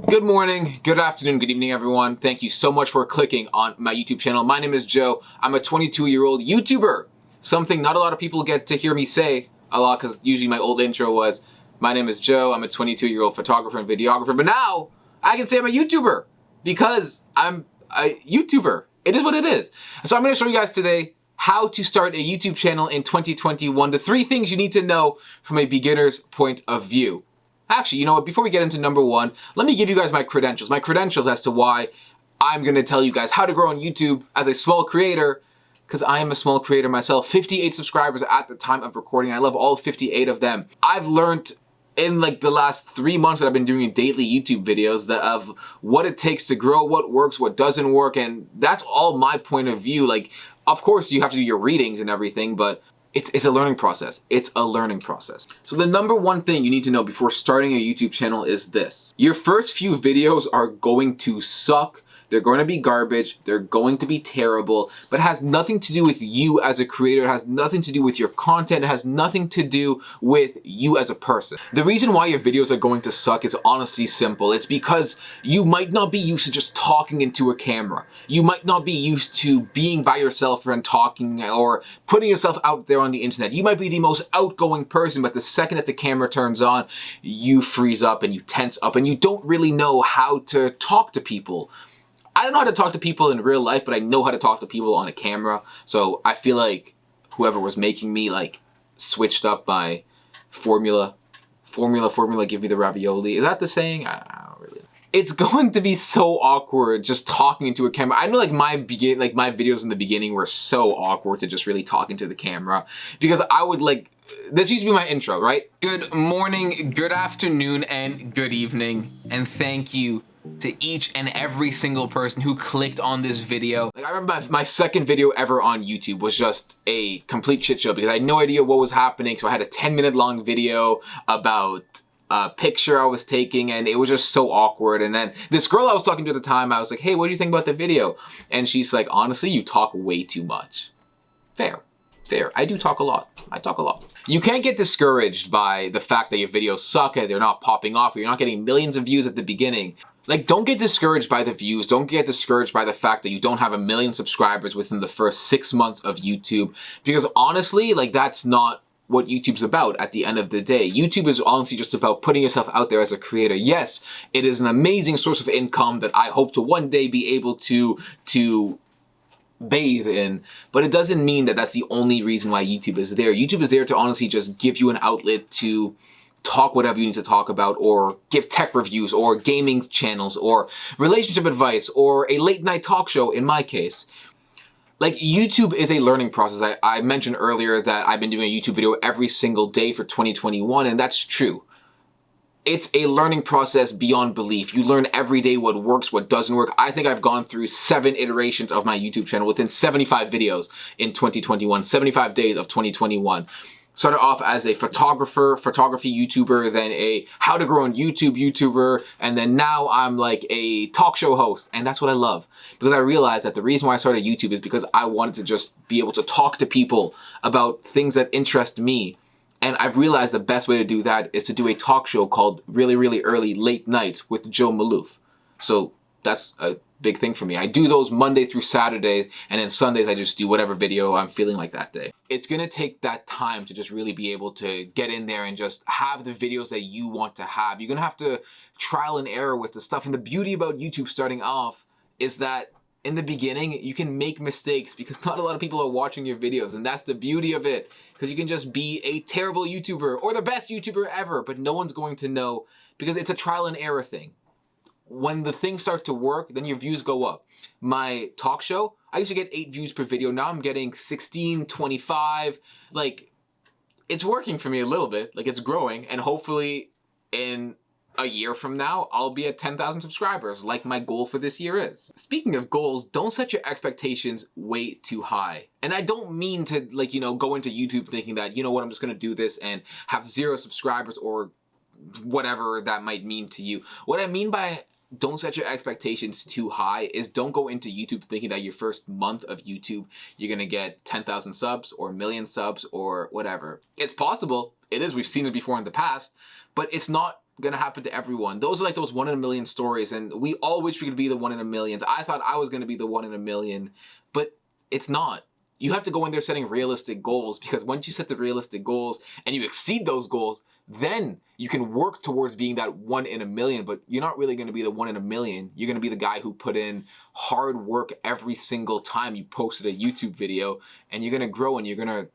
Good morning, good afternoon, good evening, everyone. Thank you so much for clicking on my YouTube channel. My name is Joe. I'm a 22-year-old YouTuber. Something not a lot of people get to hear me say a lot because usually my old intro was, my name is Joe. I'm a 22-year-old photographer and videographer. But now I can say I'm a YouTuber because I'm a YouTuber. It is what it is. So I'm going to show you guys today how to start a YouTube channel in 2021. The 3 things you need to know from a beginner's point of view. Actually, you know what? Before we get into number 1, let me give you guys my credentials. My credentials as to why I'm going to tell you guys how to grow on YouTube as a small creator, because I am a small creator myself. 58 subscribers at the time of recording. I love all 58 of them. I've learned in like the last 3 months that I've been doing daily YouTube videos of what it takes to grow, what works, what doesn't work, and that's all my point of view. Like, of course, you have to do your readings and everything, but it's a learning process. It's a learning process. So the number 1 thing you need to know before starting a YouTube channel is this. Your first few videos are going to suck. They're going to be garbage. They're going to be terrible, but it has nothing to do with you as a creator. It has nothing to do with your content. It has nothing to do with you as a person. The reason why your videos are going to suck is honestly simple. It's because you might not be used to just talking into a camera. You might not be used to being by yourself and talking or putting yourself out there on the internet. You might be the most outgoing person, but the second that the camera turns on, you freeze up and you tense up and you don't really know how to talk to people. I don't know how to talk to people in real life, but I know how to talk to people on a camera. So I feel like whoever was making me like switched up my formula, give me the ravioli. Is that the saying? I don't really know. It's going to be so awkward just talking into a camera. I know like my videos in the beginning were so awkward to just really talking to the camera because I would like, this used to be my intro, right? Good morning, good afternoon, and good evening. And thank you to each and every single person who clicked on this video. Like, I remember my second video ever on YouTube was just a complete shit show because I had no idea what was happening. So I had a 10-minute long video about a picture I was taking and it was just so awkward. And then this girl I was talking to at the time, I was like, hey, what do you think about the video? And she's like, honestly, you talk way too much. Fair. I do talk a lot. I talk a lot. You can't get discouraged by the fact that your videos suck and they're not popping off or you're not getting millions of views at the beginning. Like, don't get discouraged by the views. Don't get discouraged by the fact that you don't have 1 million subscribers within the first 6 months of YouTube. Because honestly, like, that's not what YouTube's about at the end of the day. YouTube is honestly just about putting yourself out there as a creator. Yes, it is an amazing source of income that I hope to one day be able to bathe in, but it doesn't mean that that's the only reason why YouTube is there. YouTube is there to honestly just give you an outlet to talk whatever you need to talk about, or give tech reviews, or gaming channels, or relationship advice, or a late night talk show in my case. Like, YouTube is a learning process. I mentioned earlier that I've been doing a YouTube video every single day for 2021, and that's true. It's a learning process beyond belief. You learn every day what works, what doesn't work. I think I've gone through 7 iterations of my YouTube channel within 75 videos in 2021, 75 days of 2021. Started off as a photography YouTuber, then a how to grow on YouTube YouTuber, and then now I'm like a talk show host, and that's what I love. Because I realized that the reason why I started YouTube is because I wanted to just be able to talk to people about things that interest me. And I've realized the best way to do that is to do a talk show called Really, Really Early Late Nights with Joe Maloof. So that's a big thing for me. I do those Monday through Saturday, and then Sundays I just do whatever video I'm feeling like that day. It's gonna take that time to just really be able to get in there and just have the videos that you want to have. You're gonna have to trial and error with the stuff. And the beauty about YouTube starting off is that in the beginning, you can make mistakes because not a lot of people are watching your videos, and that's the beauty of it. Because you can just be a terrible YouTuber or the best YouTuber ever, but no one's going to know because it's a trial and error thing. When the things start to work, then your views go up. My talk show, I used to get 8 views per video. Now I'm getting 16, 25. Like, it's working for me a little bit. Like, it's growing, and hopefully in a year from now, I'll be at 10,000 subscribers, like my goal for this year is. Speaking of goals, don't set your expectations way too high. And I don't mean to, like, you know, go into YouTube thinking that, you know what, I'm just gonna do this and have 0 subscribers or whatever that might mean to you. What I mean by don't set your expectations too high is don't go into YouTube thinking that your first month of YouTube, you're gonna get 10,000 subs or 1 million subs or whatever. It's possible, it is, we've seen it before in the past, but it's not gonna happen to everyone. Those are like those 1 in a million stories, and we all wish we could be the 1 in a millions. I thought I was gonna be the 1 in a million, but it's not. You have to go in there setting realistic goals, because once you set the realistic goals and you exceed those goals, then you can work towards being that 1 in a million. But you're not really gonna be the 1 in a million. You're gonna be the guy who put in hard work every single time you posted a YouTube video, and you're gonna grow and you're gonna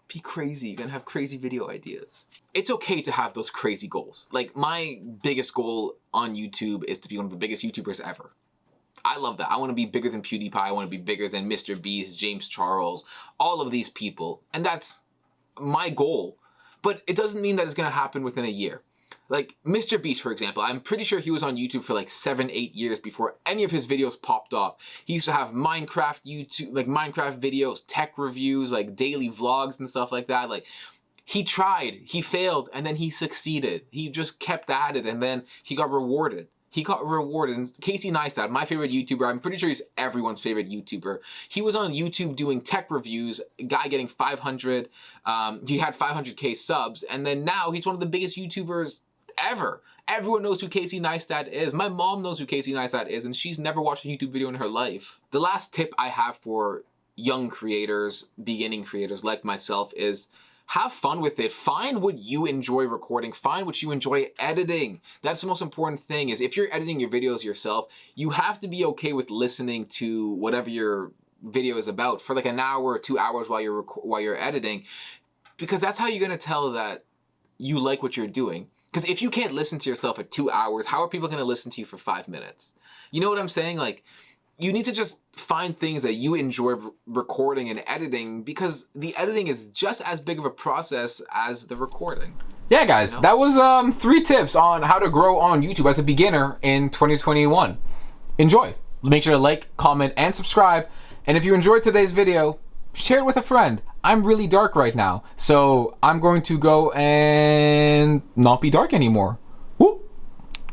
be crazy. You're gonna have crazy video ideas. It's okay to have those crazy goals. Like, my biggest goal on YouTube is to be one of the biggest YouTubers ever. I love that. I want to be bigger than PewDiePie. I want to be bigger than Mr. Beast, James Charles, all of these people. And that's my goal. But it doesn't mean that it's gonna happen within a year. Like Mr. Beast, for example, I'm pretty sure he was on YouTube for like 7-8 years before any of his videos popped off. He used to have Minecraft YouTube, like Minecraft videos, tech reviews, like daily vlogs and stuff like that. Like, he tried, he failed, and then he succeeded. He just kept at it, and then he got rewarded. He got rewarded. And Casey Neistat, my favorite YouTuber, I'm pretty sure he's everyone's favorite YouTuber. He was on YouTube doing tech reviews, a guy getting 500, he had 500K subs, and then now he's one of the biggest YouTubers ever. Everyone knows who Casey Neistat is. My mom knows who Casey Neistat is, and she's never watched a YouTube video in her life. The last tip I have for young creators, beginning creators like myself, is have fun with it. Find what you enjoy recording. Find what you enjoy editing. That's the most important thing. Is if you're editing your videos yourself, you have to be okay with listening to whatever your video is about for like an hour or 2 hours while you're editing, because that's how you're gonna tell that you like what you're doing. Because if you can't listen to yourself at 2 hours, how are people gonna listen to you for 5 minutes? You know what I'm saying? Like, you need to just find things that you enjoy recording and editing, because the editing is just as big of a process as the recording. Yeah, guys, you know? That was 3 tips on how to grow on YouTube as a beginner in 2021. Enjoy. Make sure to like, comment, and subscribe. And if you enjoyed today's video, share it with a friend. I'm really dark right now, so I'm going to go and not be dark anymore.